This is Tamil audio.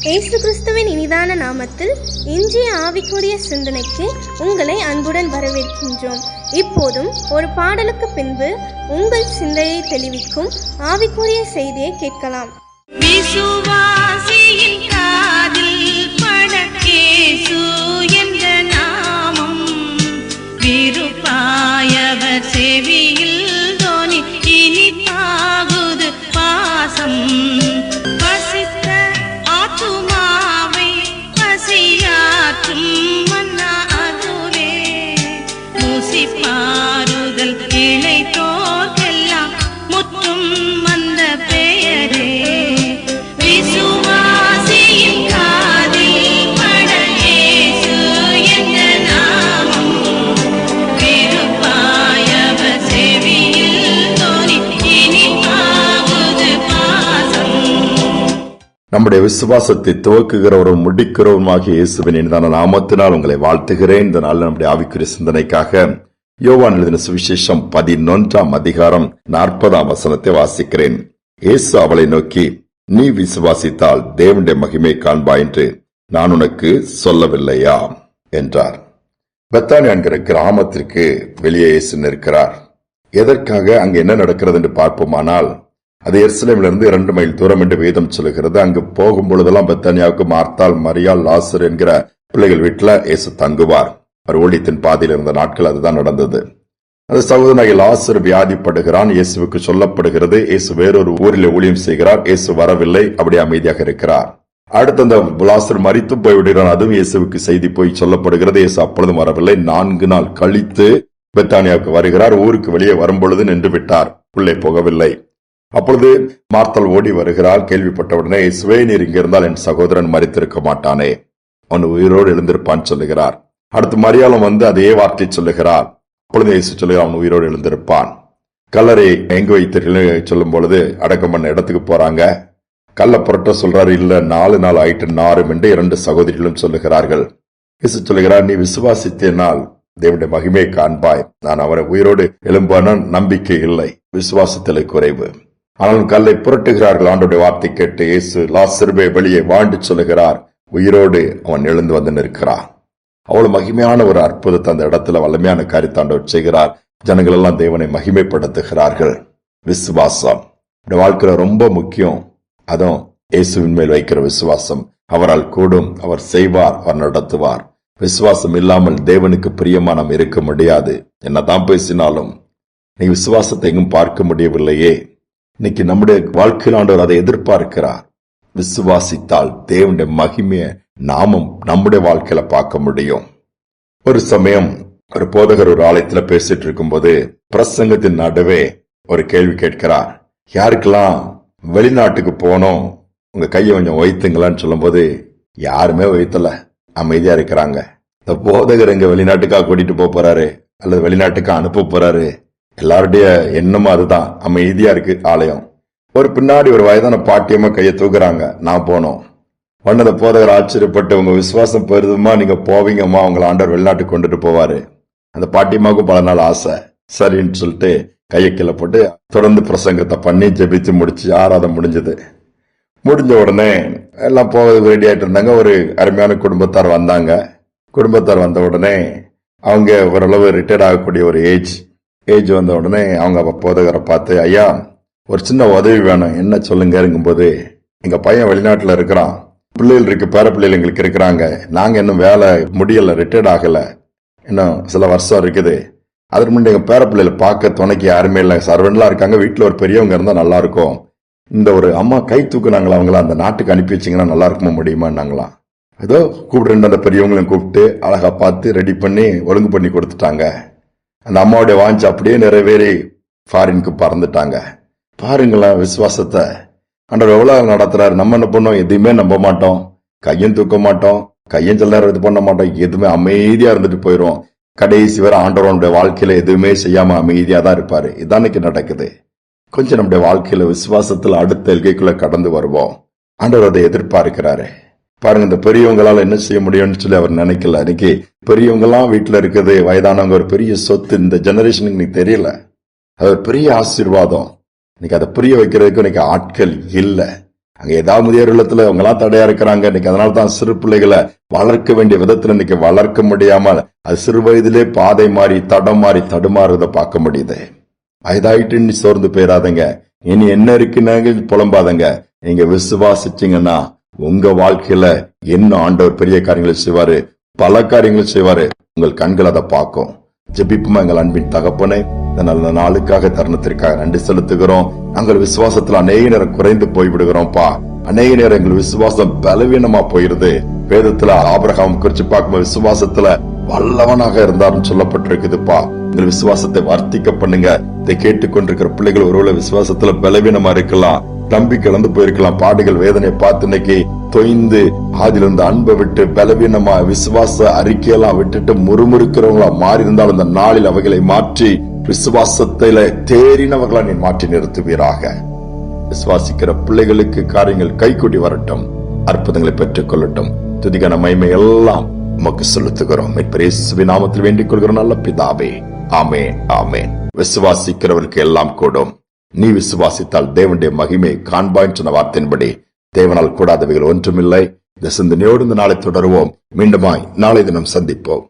இயேசு கிறிஸ்துவின் இனிதான நாமத்தில் இன்றைய ஆவிக்குரிய சிந்தனைக்கு உங்களை அன்புடன் வரவேற்கின்றோம். இப்போதும் ஒரு பாடலுக்கு பின்பு உங்கள் சிந்தையை தெளிவிக்கும் ஆவிக்குரிய செய்தியை கேட்கலாம். விசுவாசியின் காதில் படக்கேசு என்ற நாமம் விருப்பாயவர் செவியில் தோனி இனிப்பாகுது பாசம். பசித்த ஆத்துமாவை பசியாற்றும் மன்னா அதுவே முசிப்பாறுதல் இளைத்தோர்க்கெல்லாம் முற்றும் வந்த பெயரே. நம்முடைய விசுவாசத்தை துவக்குகிறவரும் முடிக்கிறவருமாகிய இயேசுவின் இனிதான நாமத்தினால் உங்களை வாழ்த்துகிறேன். இந்த நாள் நம்முடைய ஆவிக்குரிய சிந்தனைக்காக யோவான் எழுதின சுவிசேஷம் 11ஆம் அதிகாரம் 40ஆம் வசனத்தை வாசிக்கிறேன். இயேசு அவளை நோக்கி, நீ விசுவாசித்தால் தேவனுடைய மகிமை காண்பாய் என்று நான் உனக்கு சொல்லவில்லையா என்றார். பெத்தானியா என்கிற கிராமத்திற்கு வெளியே இயேசு நிற்கிறார். எதற்காக அங்கு என்ன நடக்கிறது என்று பார்ப்போமானால், அது எருசலேமிலிருந்து 2 மைல் தூரம் என்று வேதம் சொல்லுகிறது. அங்கு போகும் பொழுதெல்லாம் பெத்தானியாவுக்கு மார்த்தாள், மரியாள், லாசர் என்கிற பிள்ளைகள் வீட்டில் இயேசு தங்குவார். அவர் ஊழியத்தின் பாதையில் இருந்த நாட்கள் அதுதான் நடந்தது. அந்த சகோதரனாகிய லாசர் வியாதிப்படுகிறான். இயேசுவுக்கு சொல்லப்படுகிறது, இயேசு வேறொரு ஊரில் ஊழியம் செய்கிறார். இயேசு வரவில்லை, அப்படியே அமைதியாக இருக்கிறார். அடுத்து அந்த லாசர் மரித்து போய்விடுகிறான். அதுவும் இயேசுவுக்கு செய்தி போய் சொல்லப்படுகிறது. இயேசு அப்பொழுதும் வரவில்லை. 4 நாள் கழித்து பெத்தானியாவுக்கு வருகிறார். ஊருக்கு வெளியே வரும்பொழுது நின்று விட்டார், உள்ளே போகவில்லை. அப்பொழுது மார்த்தாள் ஓடி வருகிறாள். கேள்விப்பட்டவுடனே, இயேசுவே, நீர் இங்க இருந்தால் என் சகோதரன் மரித்திருக்க மாட்டானே, அவன் உயிரோடு எழுந்திருப்பான் சொல்லுகிறார். அடுத்து மரியாளும் வந்து அதே வார்த்தை சொல்லுகிறார். அப்பொழுது இயேசு சொல்லுகிறார், அவன் உயிரோடு எழுந்திருப்பான். கல்லறை எங்கு வைத்தீர்கள் சொல்லும் பொழுது அடக்கம் பண்ண இடத்துக்கு போறாங்க. கல்ல புரட்ட சொல்றாரு. இல்ல, 4 நாள் ஆயிட்டு நாரும் என்று 2 சகோதரிகளும் சொல்லுகிறார்கள். இயேசு சொல்லுகிறார், நீ விசுவாசித்தேனால் தேவனுடைய மகிமையை காண்பாய். நான் அவரை உயிரோடு எழும்பான நம்பிக்கை இல்லை, விசுவாசத்திலே குறைவு. ஆனால் கல்லை புரட்டுகிறார்கள். ஆண்டோடைய வார்த்தை கேட்டு இயேசு லாசருவை வெளியே வாழ்ந்து சொல்லுகிறார். உயிரோடு அவன் எழுந்து வந்து நிற்கிறான். அவ்வளவு மகிமையான ஒரு அற்புதத்தை அந்த இடத்துல வல்லமையான காரியத்தை ஆண்டவர் செய்கிறார். ஜனங்கள் எல்லாம் தேவனை மகிமைப்படுத்துகிறார்கள். விசுவாசம் வாழ்க்கையில ரொம்ப முக்கியம். அதுவும் இயேசுவின் மேல் வைக்கிற விசுவாசம். அவரால் கூடும், அவர் செய்வார், அவர் நடத்துவார். விசுவாசம் இல்லாமல் தேவனுக்கு பிரியமா நாம் இருக்க முடியாது. என்னதான் பேசினாலும் நீ விசுவாசத்தை எங்கும் பார்க்க முடியவில்லையே. இன்னைக்கு நம்முடைய வாழ்க்கையில் ஆண்டவர் அதை எதிர்பார்க்கிறார். விசுவாசித்தால் தேவனுடைய மகிமையை நாமும் நம்முடைய வாழ்க்கையில பார்க்க முடியும். ஒரு சமயம் ஒரு போதகர் ஒரு ஆலயத்துல பேசிட்டு இருக்கும் போது பிரசங்கத்தின் நடுவே ஒரு கேள்வி கேட்கிறார். யாருக்கெல்லாம் வெளிநாட்டுக்கு போனோம், உங்க கையை கொஞ்சம் வைத்துங்களான்னு சொல்லும் போது யாருமே வைத்தல, அமைதியா இருக்கிறாங்க. இந்த போதகர் எங்க வெளிநாட்டுக்காக கூட்டிட்டு போறாரு அல்லது வெளிநாட்டுக்கு அனுப்ப போறாரு, எல்லாருடைய எண்ணமும் அதுதான். அமைதியா இருக்கு ஆலயம். ஒரு பின்னாடி ஒரு வயதான பாட்டியமா கையை தூக்குறாங்க. நான் போனோம். ஒன்னத போதகர் ஆச்சரியப்பட்டு, உங்க விசுவாசம் பெருதுமா, நீங்க போவீங்கம்மா, உங்களை ஆண்டவர் வெளிநாட்டுக்கு கொண்டுட்டு போவாரு. அந்த பாட்டியமாவுக்கும் பல நாள் ஆசை. சரின்னு சொல்லிட்டு கையை கீழே போட்டு தொடர்ந்து பிரசங்கத்தை பண்ணி ஜெபித்து முடிச்சு ஆராதனை முடிஞ்சது. முடிஞ்ச உடனே எல்லாம் போவதுக்கு ரெடி ஆயிட்டு இருந்தாங்க. ஒரு அருமையான குடும்பத்தார் வந்தாங்க. குடும்பத்தார் வந்த உடனே அவங்க ஓரளவு ரிட்டையர்ட் ஆகக்கூடிய ஒரு ஏஜ் வந்த உடனே அவங்க போதகரை பார்த்து, ஐயா, ஒரு சின்ன உதவி வேணும், என்ன சொல்லுங்க போது, எங்க பையன் வெளிநாட்டுல இருக்கிறான், பிள்ளைகள் இருக்கு, பேர பிள்ளைகள் எங்களுக்கு இருக்கிறாங்க, நாங்க இன்னும் வேலை முடியல, ரிட்டையர்ட் ஆகல, இன்னும் சில வருஷம் இருக்குது. அதற்கு முன்னாடி எங்க பேர பிள்ளைகளை பார்க்க துணைக்கு யாருமே இல்லை, சர்வெண்ட்லாம் இருக்காங்க, வீட்டுல ஒரு பெரியவங்க இருந்தா நல்லா இருக்கும். இந்த ஒரு அம்மா கை தூக்குனாங்களா, அவங்கள அந்த நாட்டுக்கு அனுப்பி வச்சிங்கன்னா நல்லா இருக்குமா, முடியுமான்னாங்களாம். ஏதோ கூப்பிட்டு அந்த பெரியவங்களையும் கூப்பிட்டு அழகா பார்த்து ரெடி பண்ணி ஒழுங்கு பண்ணி கொடுத்துட்டாங்க. அந்த அம்மாவுடைய வாஞ்சி அப்படியே நிறைவேறி ஃபாரினுக்கு பறந்துட்டாங்க. பாருங்களேன் விசுவாசத்தை ஆண்டவர் எவ்வளவு நடத்துறாரு. நம்ம என்ன பண்ணோம், எதுவுமே நம்ப மாட்டோம், கையும் தூக்க மாட்டோம், கையும் செல்லார இது பண்ண மாட்டோம், எதுவுமே அமைதியா இருந்துட்டு போயிரும். கடைசி வரை ஆண்டவருடைய வாழ்க்கையில எதுவுமே செய்யாம அமைதியா தான் இருப்பாரு. இதானுக்கு நடக்குது. கொஞ்சம் நம்முடைய வாழ்க்கையில விசுவாசத்துல அடுத்த எல்கைக்குள்ள கடந்து வருவோம். ஆண்டவர் அதை எதிர்பார்க்கிறாரு. பாருங்க, இந்த பெரியவங்களால என்ன செய்ய முடியும்னு சொல்லி அவர் நினைக்கல. இன்னைக்கு பெரியவங்க எல்லாம் வீட்டுல இருக்குது, வயதானவங்க ஒரு பெரிய சொத்து இந்த ஜெனரேஷனுக்கு இன்னைக்கு தெரியல. அது ஒரு பெரிய ஆசீர்வாதம். இன்னைக்கு அதை புரிய வைக்கிறதுக்கு இன்னைக்கு ஆட்கள் இல்லை. அங்க ஏதாவது முதியோர் இல்லத்துல அவங்க எல்லாம் தடையா இருக்கிறாங்க. இன்னைக்கு அதனாலதான் சிறு பிள்ளைகளை வளர்க்க வேண்டிய விதத்துல இன்னைக்கு வளர்க்க முடியாமல் அது சிறு வயதிலே பாதை மாறி தடம் மாறி தடுமாறுறத பார்க்க முடியுது. வயதாயிட்டு நீ சோர்ந்து போயிடாதங்க. இனி என்ன இருக்குன்னு புலம்பாதங்க. நீங்க விசுவாசிச்சீங்கன்னா உங்க வாழ்க்கையில என்ன ஆண்டவர் பெரிய காரியங்களை செய்வாரு, பல காரியங்களை செய்வாரு. உங்கள் கண்கள் அதை பார்க்கும். ஜெபிப்புமா. எங்கள் அன்பின் தகப்பனே, இந்த நல்ல நாளுக்காக தருணத்திற்காக நன்றி செலுத்துகிறோம். நாங்கள் விசுவாசத்துல அநேக நேரம் குறைந்து போய்விடுகிறோம்ப்பா. அநேக நேரம் எங்கள் விசுவாசம் பலவீனமா போயிருது. வேதத்துல ஆபிரகாம் குறிச்சு பார்க்கும்போது விசுவாசத்துல வல்லவனாக இருந்தாருன்னு சொல்லப்பட்டிருக்குதுப்பா. இந்த விசுவாசத்தை வர்த்திக்க பண்ணுங்க. இதை கேட்டுக்கொண்டிருக்கிற பிள்ளைகள் ஒருவேளை விசுவாசத்துல பலவீனமா இருக்கலாம், நம்பிக்கை இழந்து போயிருக்கலாம். பாடுகள் வேதனை பார்த்து இன்னைக்கு தொய்ந்து ஆதிலிருந்து அன்பை விட்டு பலவீனமா விசுவாச அறிக்கையெல்லாம் விட்டுட்டு முறுமுறுக்கிறவங்களா மாறி இருந்தாலும் இந்த நாளில் அவைகளை மாற்றி விசுவாசத்தில தேறினவர்களா நீ மாற்றி நிறுத்துவீராக. விசுவாசிக்கிற பிள்ளைகளுக்கு காரியங்கள் கைகூடி வரட்டும், அற்புதங்களை பெற்றுக் கொள்ளட்டும். துதிக்கான மகிமை எல்லாம் உமக்கு செலுத்துகிறோம். இயேசுவின் நாமத்தில் வேண்டிக் கொள்கிறோம் நல்ல பிதாவே. ஆமென், ஆமென். விசுவாசிக்கிறவருக்கு எல்லாம் கூடும். நீ விசுவாசித்தால் தேவனுடைய மகிமை காண்பாய் சொன்ன வார்த்தையின்படி தேவனால் கூடாதவைகள் ஒன்றுமில்லை. இந்த சிந்தனையோடு இந்த நாளை தொடருவோம். மீண்டுமாய் நாளை தினம் சந்திப்போம்.